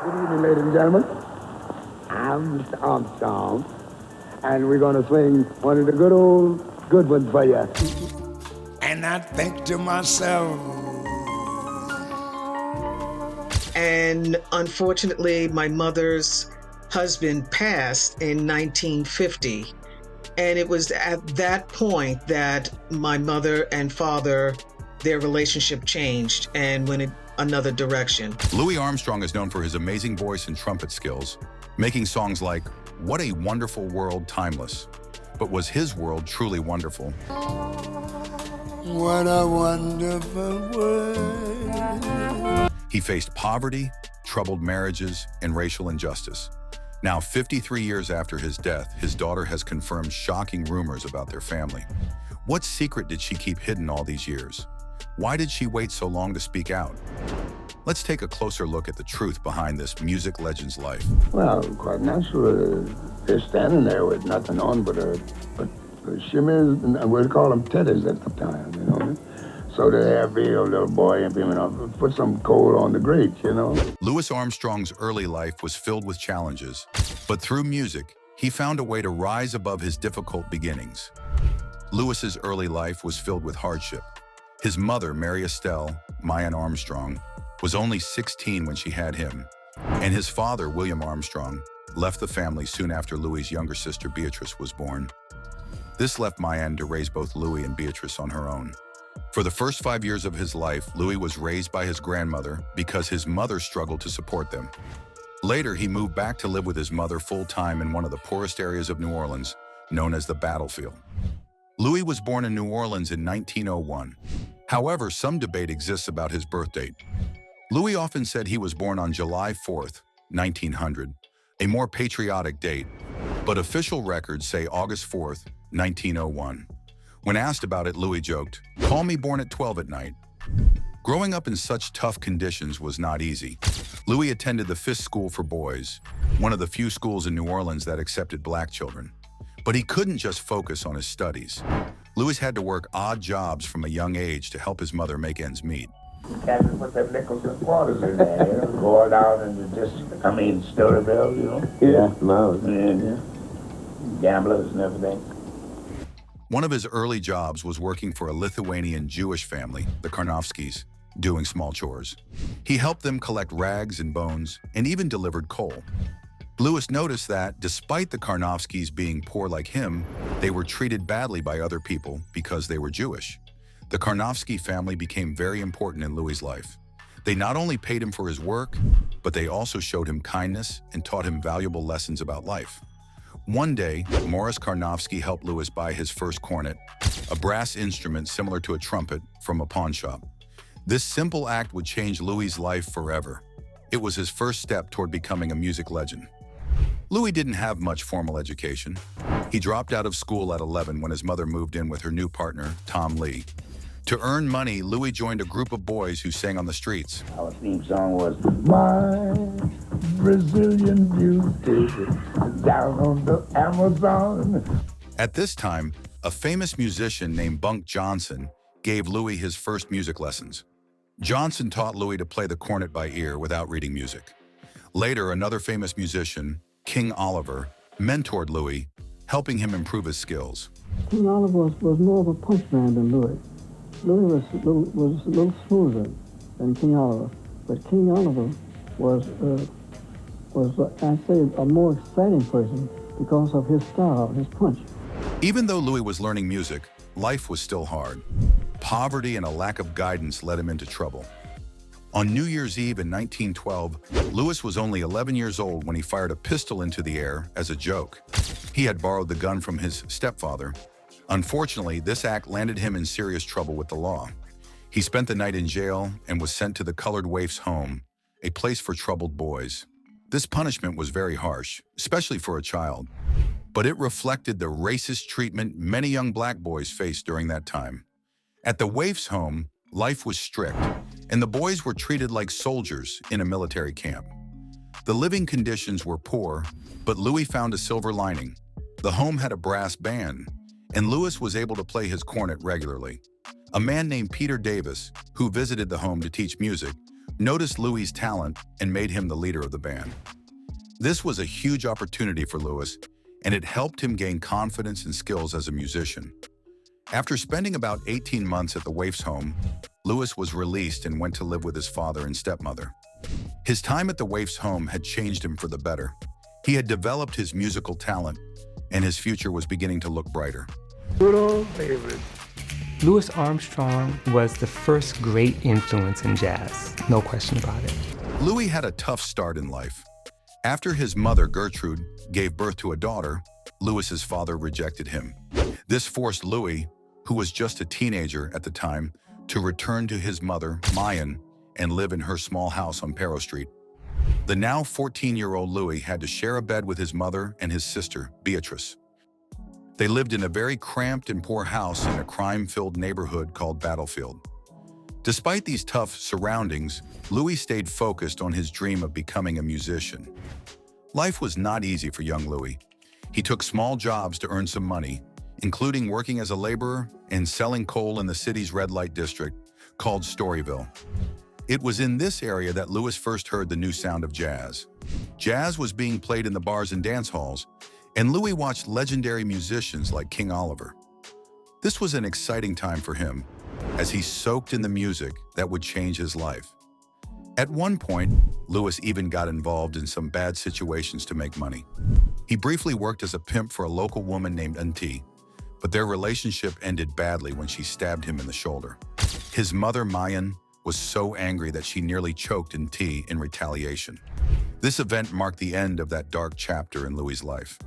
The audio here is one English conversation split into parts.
Good evening, ladies and gentlemen. I'm Mr. Armstrong, and we're going to sing one of the good ones for you. And I think to myself. And unfortunately, my mother's husband passed in 1950. And it was at that point that my mother and father, their relationship changed and went in another direction. Louis Armstrong is known for his amazing voice and trumpet skills, making songs like "What a Wonderful World" timeless. But was his world truly wonderful? What a wonderful world. He faced poverty, troubled marriages, and racial injustice. Now, 53 years after his death, his daughter has confirmed shocking rumors about their family. What secret did she keep hidden all these years? Why did she wait so long to speak out? Let's take a closer look at the truth behind this music legend's life. Well, quite natural. They're standing there with nothing on but shimmers, and we'd call them teddies at the time, you know. So they have a little boy and put some coal on the grate, you know. Louis Armstrong's early life was filled with challenges, but through music, he found a way to rise above his difficult beginnings. Louis's early life was filled with hardship. His mother, Mary Estelle Mayan Armstrong, was only 16 when she had him, and his father, William Armstrong, left the family soon after Louis's younger sister, Beatrice, was born. This left Mayan to raise both Louis and Beatrice on her own. For the first 5 years of his life, Louis was raised by his grandmother because his mother struggled to support them. Later, he moved back to live with his mother full-time in one of the poorest areas of New Orleans, known as the Battlefield. Louis was born in New Orleans in 1901. However, some debate exists about his birth date. Louis often said he was born on July 4th, 1900, a more patriotic date, but official records say August 4th, 1901. When asked about it, Louis joked, "Call me born at 12 at night." Growing up in such tough conditions was not easy. Louis attended the Fisk School for boys, one of the few schools in New Orleans that accepted black children. But he couldn't just focus on his studies. Louis had to work odd jobs from a young age to help his mother make ends meet. Captain put them nickels and quarters in there, you know, go down and Storyville, you know. Yeah. Gamblers and everything. One of his early jobs was working for a Lithuanian Jewish family, the Karnofskys, doing small chores. He helped them collect rags and bones and even delivered coal. Louis noticed that, despite the Karnofskys being poor like him, they were treated badly by other people because they were Jewish. The Karnofsky family became very important in Louis's life. They not only paid him for his work, but they also showed him kindness and taught him valuable lessons about life. One day, Morris Karnofsky helped Louis buy his first cornet, a brass instrument similar to a trumpet, from a pawn shop. This simple act would change Louis's life forever. It was his first step toward becoming a music legend. Louis didn't have much formal education. He dropped out of school at 11 when his mother moved in with her new partner, Tom Lee. To earn money, Louis joined a group of boys who sang on the streets. Our theme song was "My Brazilian Beauty Down on the Amazon." At this time, a famous musician named Bunk Johnson gave Louis his first music lessons. Johnson taught Louis to play the cornet by ear without reading music. Later, another famous musician, King Oliver, mentored Louis, helping him improve his skills. King Oliver was more of a punch man than Louis. Louis was a little smoother than King Oliver, but King Oliver was I'd say, a more exciting person because of his style, his punch. Even though Louis was learning music, life was still hard. Poverty and a lack of guidance led him into trouble. On New Year's Eve in 1912, Louis was only 11 years old when he fired a pistol into the air as a joke. He had borrowed the gun from his stepfather. Unfortunately, this act landed him in serious trouble with the law. He spent the night in jail and was sent to the Colored Waif's home, a place for troubled boys. This punishment was very harsh, especially for a child, but it reflected the racist treatment many young black boys faced during that time. At the Waif's home, life was strict, and the boys were treated like soldiers in a military camp. The living conditions were poor, but Louis found a silver lining. The home had a brass band, and Louis was able to play his cornet regularly. A man named Peter Davis, who visited the home to teach music, noticed Louis's talent and made him the leader of the band. This was a huge opportunity for Louis, and it helped him gain confidence and skills as a musician. After spending about 18 months at the Waifs' home, Louis was released and went to live with his father and stepmother. His time at the Waifs' home had changed him for the better. He had developed his musical talent, and his future was beginning to look brighter. Good old favorite. Louis Armstrong was the first great influence in jazz, no question about it. Louis had a tough start in life. After his mother, Gertrude, gave birth to a daughter, Louis's father rejected him. This forced Louis, who was just a teenager at the time, to return to his mother, Mayan, and live in her small house on Perro Street. The now 14-year-old Louis had to share a bed with his mother and his sister, Beatrice. They lived in a very cramped and poor house in a crime-filled neighborhood called Battlefield. Despite these tough surroundings, Louis stayed focused on his dream of becoming a musician. Life was not easy for young Louis. He took small jobs to earn some money, including working as a laborer and selling coal in the city's red light district called Storyville. It was in this area that Louis first heard the new sound of jazz. Jazz was being played in the bars and dance halls, and Louis watched legendary musicians like King Oliver. This was an exciting time for him, as he soaked in the music that would change his life. At one point, Louis even got involved in some bad situations to make money. He briefly worked as a pimp for a local woman named Auntie, but their relationship ended badly when she stabbed him in the shoulder. His mother, Mayan, was so angry that she nearly choked Auntie in retaliation. This event marked the end of that dark chapter in Louis's life.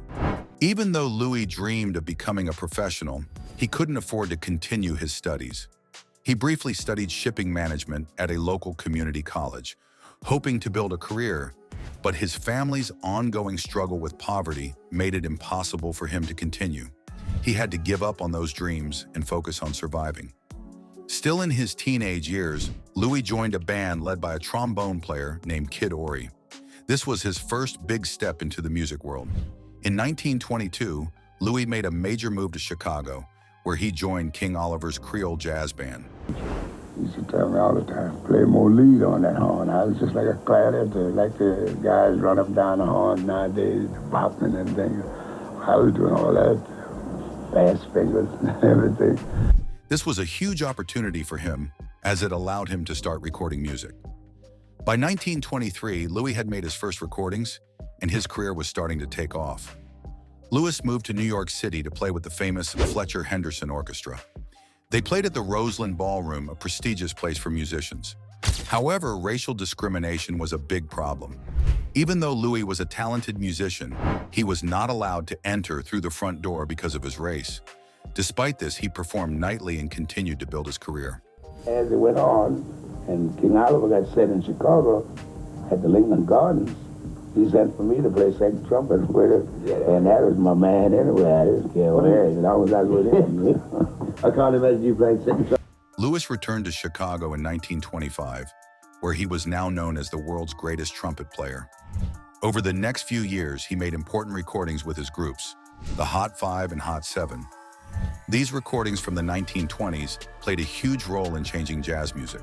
Even though Louis dreamed of becoming a professional, he couldn't afford to continue his studies. He briefly studied shipping management at a local community college, hoping to build a career, but his family's ongoing struggle with poverty made it impossible for him to continue. He had to give up on those dreams and focus on surviving. Still in his teenage years, Louis joined a band led by a trombone player named Kid Ory. This was his first big step into the music world. In 1922, Louis made a major move to Chicago, where he joined King Oliver's Creole jazz band. He used to tell me all the time, play more lead on that horn. I was just like a clarinet, like the guys run up and down the horn nowadays, the bopping and things. I was doing all that, fast fingers and everything. This was a huge opportunity for him, as it allowed him to start recording music. By 1923, Louis had made his first recordings, and his career was starting to take off. Louis moved to New York City to play with the famous Fletcher Henderson Orchestra. They played at the Roseland Ballroom, a prestigious place for musicians. However, racial discrimination was a big problem. Even though Louis was a talented musician, he was not allowed to enter through the front door because of his race. Despite this, he performed nightly and continued to build his career. As it went on, and King Oliver got set in Chicago at the Lincoln Gardens, he sent for me to play second trumpet with him, and that was my man anyway. I didn't care where, as long as I was with him. I can't imagine you playing second trumpet. Louis returned to Chicago in 1925, where he was now known as the world's greatest trumpet player. Over the next few years, he made important recordings with his groups, the Hot Five and Hot Seven. These recordings from the 1920s played a huge role in changing jazz music.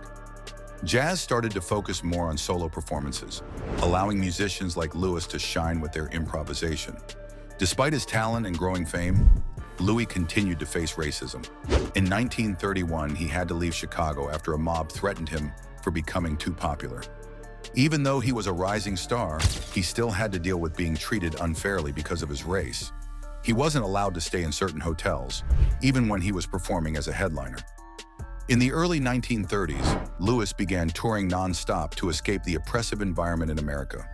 Jazz started to focus more on solo performances, allowing musicians like Louis to shine with their improvisation. Despite his talent and growing fame, Louis continued to face racism. In 1931, he had to leave Chicago after a mob threatened him for becoming too popular. Even though he was a rising star, he still had to deal with being treated unfairly because of his race. He wasn't allowed to stay in certain hotels, even when he was performing as a headliner. In the early 1930s, Louis began touring non-stop to escape the oppressive environment in America.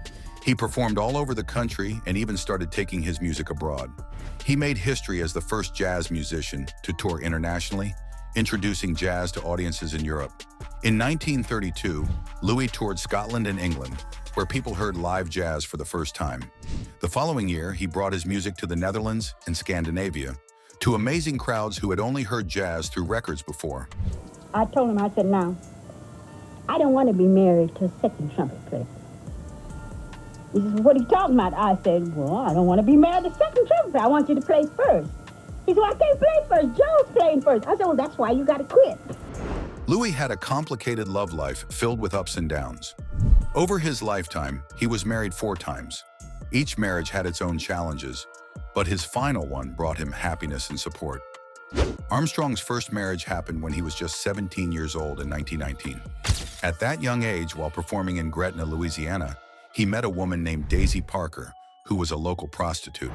He performed all over the country and even started taking his music abroad. He made history as the first jazz musician to tour internationally, introducing jazz to audiences in Europe. In 1932, Louis toured Scotland and England, where people heard live jazz for the first time. The following year, he brought his music to the Netherlands and Scandinavia, to amazing crowds who had only heard jazz through records before. I told him, I said, now, I don't want to be married to a second trumpet player. He says, what are you talking about? I said, well, I don't want to be married to a second trumpet player. I want you to play first. He said, well, I can't play first. Joe's playing first. I said, well, that's why you got to quit. Louis had a complicated love life filled with ups and downs. Over his lifetime, he was married 4 times. Each marriage had its own challenges, but his final one brought him happiness and support. Armstrong's first marriage happened when he was just 17 years old in 1919. At that young age, while performing in Gretna, Louisiana, he met a woman named Daisy Parker, who was a local prostitute.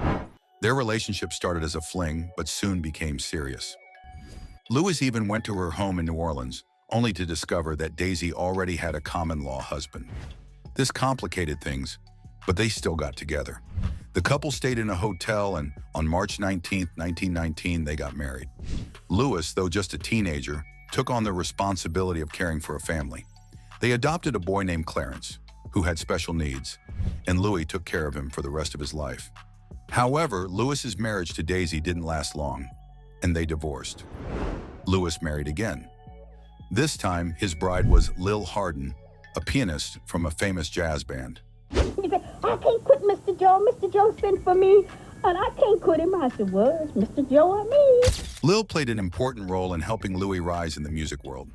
Their relationship started as a fling, but soon became serious. Louis even went to her home in New Orleans, only to discover that Daisy already had a common-law husband. This complicated things, but they still got together. The couple stayed in a hotel, and on March 19, 1919, they got married. Louis, though just a teenager, took on the responsibility of caring for a family. They adopted a boy named Clarence, who had special needs, and Louis took care of him for the rest of his life. However, Louis's marriage to Daisy didn't last long, and they divorced. Louis married again. This time, his bride was Lil Hardin, a pianist from a famous jazz band. He said, I can't quit Mr. Joe. Mr. Joe sent for me, and I can't quit him. I said, well, it's Mr. Joe or me. Lil played an important role in helping Louis rise in the music world.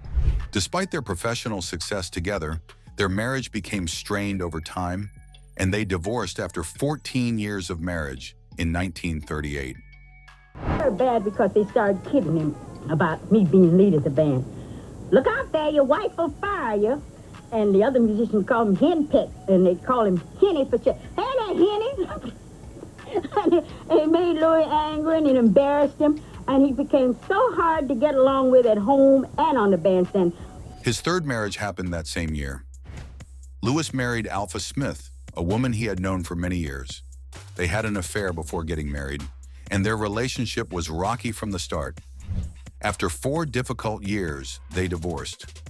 Despite their professional success together, their marriage became strained over time, and they divorced after 14 years of marriage in 1938. Very bad because they started kidding him about me being lead of the band. Look out there, your wife will fire you. And the other musicians call him Hen Peck, and they call him Henny for shit. Hey there, Henny! And it made Louis angry, and it embarrassed him, and he became so hard to get along with at home and on the bandstand. His third marriage happened that same year. Louis married Alpha Smith, a woman he had known for many years. They had an affair before getting married, and their relationship was rocky from the start. After 4 difficult years, they divorced.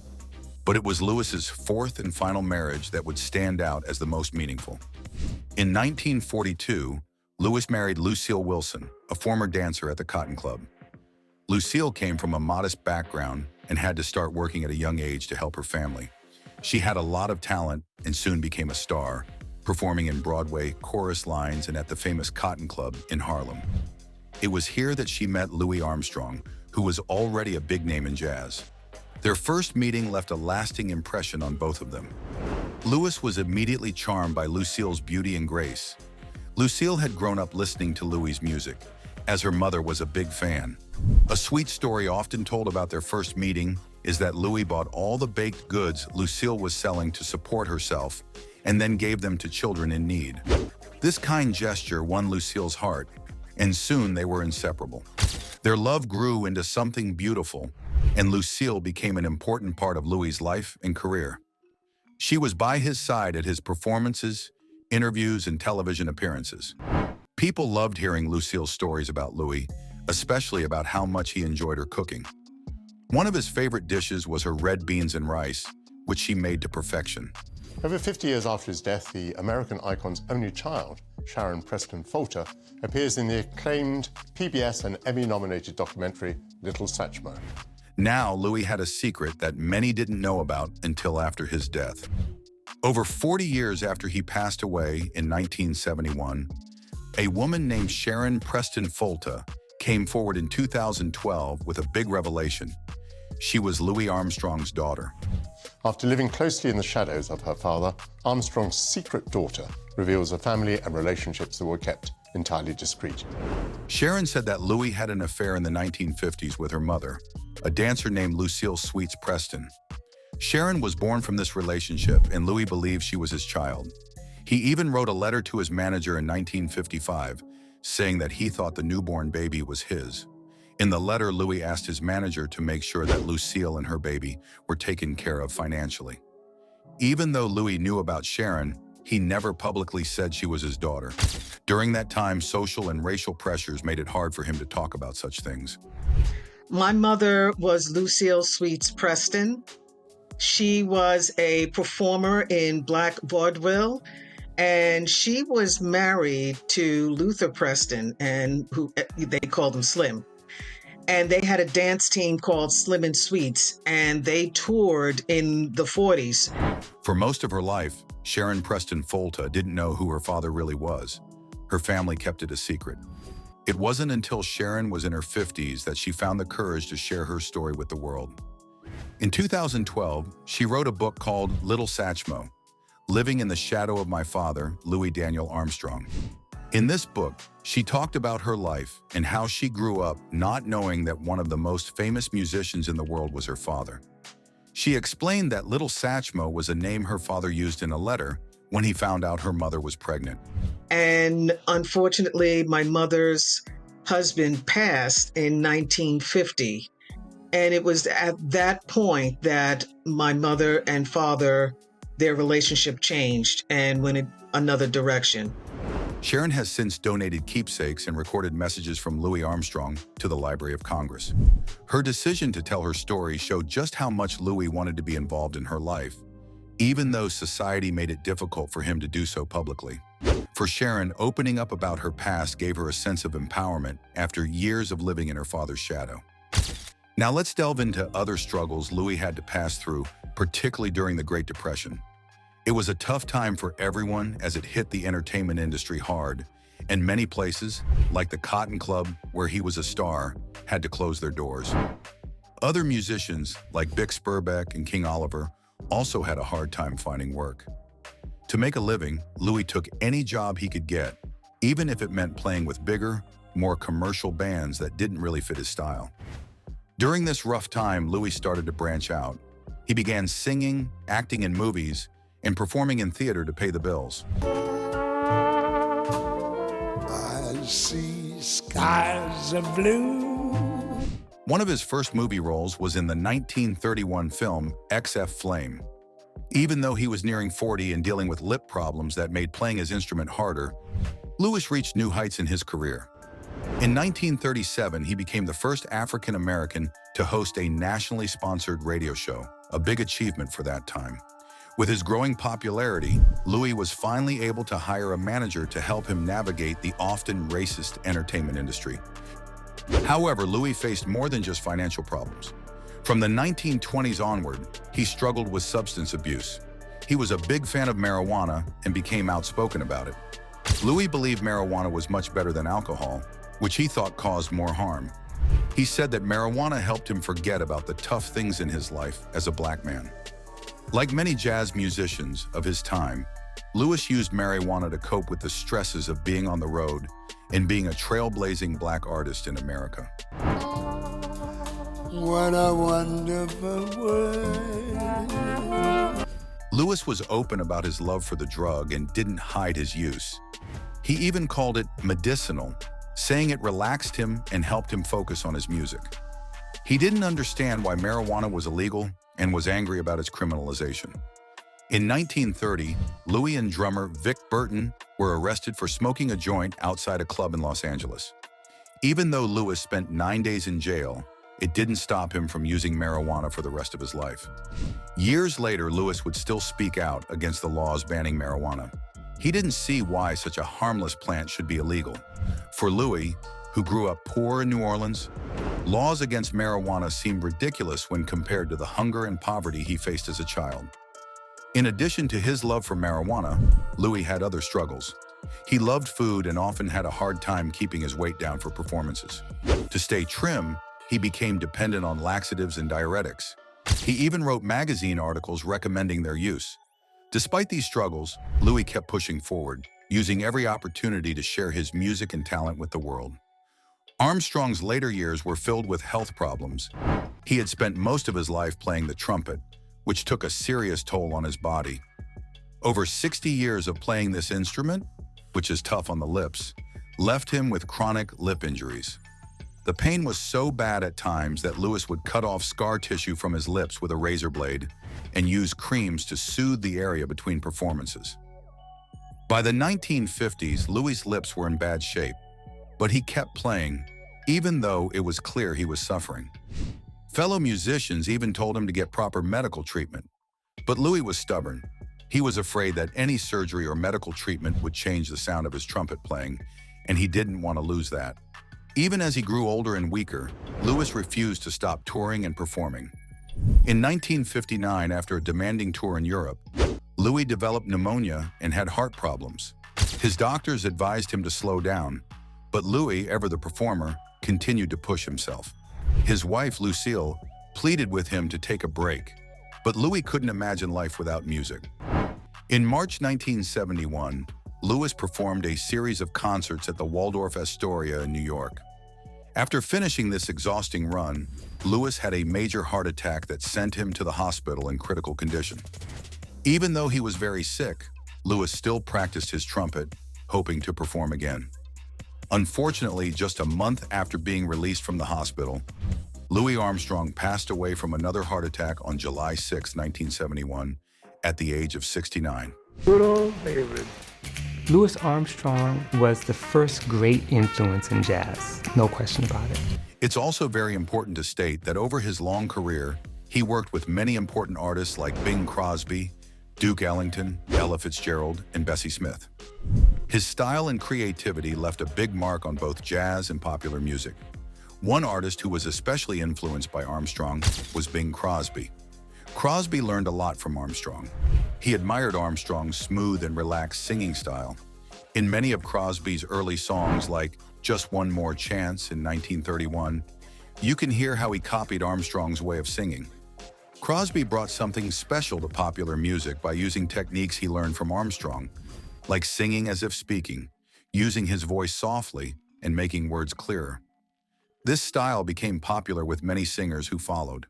But it was Louis's 4th and final marriage that would stand out as the most meaningful. In 1942, Louis married Lucille Wilson, a former dancer at the Cotton Club. Lucille came from a modest background and had to start working at a young age to help her family. She had a lot of talent and soon became a star, performing in Broadway, chorus lines, and at the famous Cotton Club in Harlem. It was here that she met Louis Armstrong, who was already a big name in jazz. Their first meeting left a lasting impression on both of them. Louis was immediately charmed by Lucille's beauty and grace. Lucille had grown up listening to Louis's music, as her mother was a big fan. A sweet story often told about their first meeting is that Louis bought all the baked goods Lucille was selling to support herself and then gave them to children in need. This kind gesture won Lucille's heart, and soon they were inseparable. Their love grew into something beautiful, and Lucille became an important part of Louis's life and career. She was by his side at his performances, interviews, and television appearances. People loved hearing Lucille's stories about Louis, especially about how much he enjoyed her cooking. One of his favorite dishes was her red beans and rice, which she made to perfection. Over 50 years after his death, the American icon's only child, Sharon Preston Folter, appears in the acclaimed PBS and Emmy-nominated documentary Little Satchmo. Now, Louis had a secret that many didn't know about until after his death. Over 40 years after he passed away in 1971, a woman named Sharon Preston Folter came forward in 2012 with a big revelation. She was Louis Armstrong's daughter. After living closely in the shadows of her father, Armstrong's secret daughter reveals a family and relationships that were kept entirely discreet. Sharon said that Louis had an affair in the 1950s with her mother, a dancer named Lucille Sweets Preston. Sharon was born from this relationship, and Louis believed she was his child. He even wrote a letter to his manager in 1955, saying that he thought the newborn baby was his. In the letter, Louis asked his manager to make sure that Lucille and her baby were taken care of financially. Even though Louis knew about Sharon, he never publicly said she was his daughter. During that time, social and racial pressures made it hard for him to talk about such things. My mother was Lucille Sweets Preston. She was a performer in Black vaudeville, and she was married to Luther Preston, and who they called him Slim. And they had a dance team called Slim and Sweets, and they toured in the 40s. For most of her life, Sharon Preston Folter didn't know who her father really was. Her family kept it a secret. It wasn't until Sharon was in her 50s that she found the courage to share her story with the world. In 2012, she wrote a book called Little Satchmo, Living in the Shadow of My Father, Louis Daniel Armstrong. In this book, she talked about her life and how she grew up not knowing that one of the most famous musicians in the world was her father. She explained that Little Satchmo was a name her father used in a letter when he found out her mother was pregnant. And unfortunately, my mother's husband passed in 1950. And it was at that point that my mother and father, their relationship changed and went in another direction. Sharon has since donated keepsakes and recorded messages from Louis Armstrong to the Library of Congress. Her decision to tell her story showed just how much Louis wanted to be involved in her life, even though society made it difficult for him to do so publicly. For Sharon, opening up about her past gave her a sense of empowerment after years of living in her father's shadow. Now let's delve into other struggles Louis had to pass through, particularly during the Great Depression. It was a tough time for everyone as it hit the entertainment industry hard, and many places, like the Cotton Club, where he was a star, had to close their doors. Other musicians, like Bix Beiderbecke and King Oliver, also had a hard time finding work. To make a living, Louis took any job he could get, even if it meant playing with bigger, more commercial bands that didn't really fit his style. During this rough time, Louis started to branch out. He began singing, acting in movies, and performing in theater to pay the bills. I see skies of blue. One of his first movie roles was in the 1931 film XF Flame. Even though he was nearing 40 and dealing with lip problems that made playing his instrument harder, Louis reached new heights in his career. In 1937, he became the first African American to host a nationally sponsored radio show, a big achievement for that time. With his growing popularity, Louis was finally able to hire a manager to help him navigate the often racist entertainment industry. However, Louis faced more than just financial problems. From the 1920s onward, he struggled with substance abuse. He was a big fan of marijuana and became outspoken about it. Louis believed marijuana was much better than alcohol, which he thought caused more harm. He said that marijuana helped him forget about the tough things in his life as a black man. Like many jazz musicians of his time, Louis used marijuana to cope with the stresses of being on the road and being a trailblazing black artist in America. What a wonderful world. Louis was open about his love for the drug and didn't hide his use. He even called it medicinal, saying it relaxed him and helped him focus on his music. He didn't understand why marijuana was illegal and was angry about its criminalization. In 1930, Louis and drummer Vic Burton were arrested for smoking a joint outside a club in Los Angeles. Even though Louis spent 9 days in jail, it didn't stop him from using marijuana for the rest of his life. Years later, Louis would still speak out against the laws banning marijuana. He didn't see why such a harmless plant should be illegal. For Louis, who grew up poor in New Orleans, laws against marijuana seemed ridiculous when compared to the hunger and poverty he faced as a child. In addition to his love for marijuana, Louis had other struggles. He loved food and often had a hard time keeping his weight down for performances. To stay trim, he became dependent on laxatives and diuretics. He even wrote magazine articles recommending their use. Despite these struggles, Louis kept pushing forward, using every opportunity to share his music and talent with the world. Armstrong's later years were filled with health problems. He had spent most of his life playing the trumpet, which took a serious toll on his body. Over 60 years of playing this instrument, which is tough on the lips, left him with chronic lip injuries. The pain was so bad at times that Louis would cut off scar tissue from his lips with a razor blade and use creams to soothe the area between performances. By the 1950s, Louis' lips were in bad shape, but he kept playing, even though it was clear he was suffering. Fellow musicians even told him to get proper medical treatment, but Louis was stubborn. He was afraid that any surgery or medical treatment would change the sound of his trumpet playing, and he didn't want to lose that. Even as he grew older and weaker, Louis refused to stop touring and performing. In 1959, after a demanding tour in Europe, Louis developed pneumonia and had heart problems. His doctors advised him to slow down, but Louis, ever the performer, continued to push himself. His wife, Lucille, pleaded with him to take a break, but Louis couldn't imagine life without music. In March 1971, Louis performed a series of concerts at the Waldorf Astoria in New York. After finishing this exhausting run, Louis had a major heart attack that sent him to the hospital in critical condition. Even though he was very sick, Louis still practiced his trumpet, hoping to perform again. Unfortunately, just a month after being released from the hospital, Louis Armstrong passed away from another heart attack on July 6, 1971, at the age of 69. Good old David. Louis Armstrong was the first great influence in jazz, no question about it. It's also very important to state that over his long career, he worked with many important artists like Bing Crosby, Duke Ellington, Ella Fitzgerald, and Bessie Smith. His style and creativity left a big mark on both jazz and popular music. One artist who was especially influenced by Armstrong was Bing Crosby. Crosby learned a lot from Armstrong. He admired Armstrong's smooth and relaxed singing style. In many of Crosby's early songs, like Just One More Chance in 1931, you can hear how he copied Armstrong's way of singing. Crosby brought something special to popular music by using techniques he learned from Armstrong, like singing as if speaking, using his voice softly, and making words clearer. This style became popular with many singers who followed.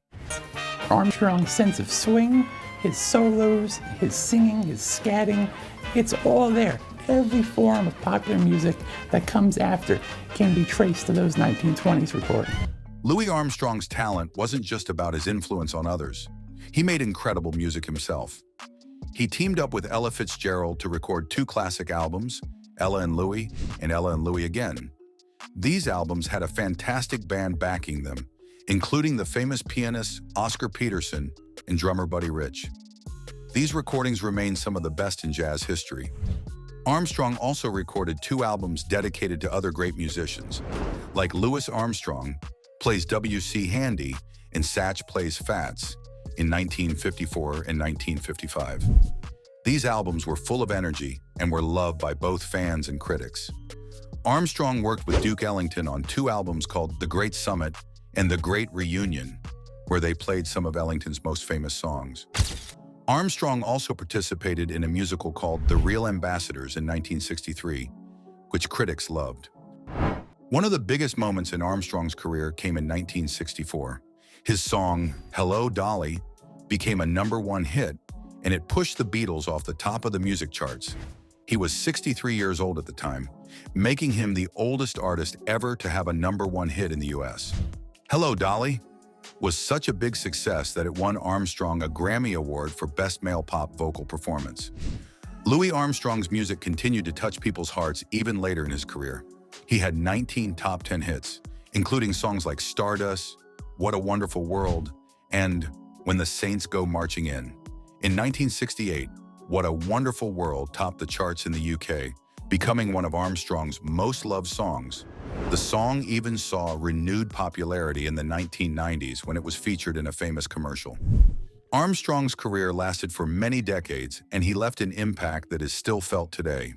Armstrong's sense of swing, his solos, his singing, his scatting, it's all there. Every form of popular music that comes after can be traced to those 1920s recordings. Louis Armstrong's talent wasn't just about his influence on others. He made incredible music himself. He teamed up with Ella Fitzgerald to record 2 classic albums, Ella and Louis and Ella and Louis Again. These albums had a fantastic band backing them, including the famous pianists Oscar Peterson and drummer Buddy Rich. These recordings remain some of the best in jazz history. Armstrong also recorded 2 albums dedicated to other great musicians, like Louis Armstrong Plays W.C. Handy and Satch Plays Fats in 1954 and 1955. These albums were full of energy and were loved by both fans and critics. Armstrong worked with Duke Ellington on 2 albums called The Great Summit and The Great Reunion, where they played some of Ellington's most famous songs. Armstrong also participated in a musical called The Real Ambassadors in 1963, which critics loved. One of the biggest moments in Armstrong's career came in 1964. His song, Hello, Dolly, became a #1 hit, and it pushed the Beatles off the top of the music charts. He was 63 years old at the time, making him the oldest artist ever to have a #1 hit in the US. Hello, Dolly was such a big success that it won Armstrong a Grammy Award for Best Male Pop Vocal Performance. Louis Armstrong's music continued to touch people's hearts even later in his career. He had 19 top 10 hits, including songs like Stardust, What a Wonderful World, and When the Saints Go Marching In. In 1968, What a Wonderful World topped the charts in the UK, becoming one of Armstrong's most loved songs. The song even saw renewed popularity in the 1990s when it was featured in a famous commercial. Armstrong's career lasted for many decades, and he left an impact that is still felt today.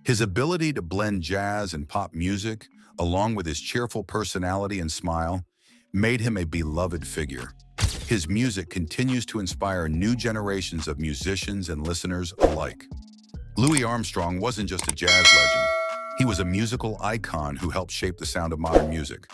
His ability to blend jazz and pop music, along with his cheerful personality and smile, made him a beloved figure. His music continues to inspire new generations of musicians and listeners alike. Louis Armstrong wasn't just a jazz legend. He was a musical icon who helped shape the sound of modern music.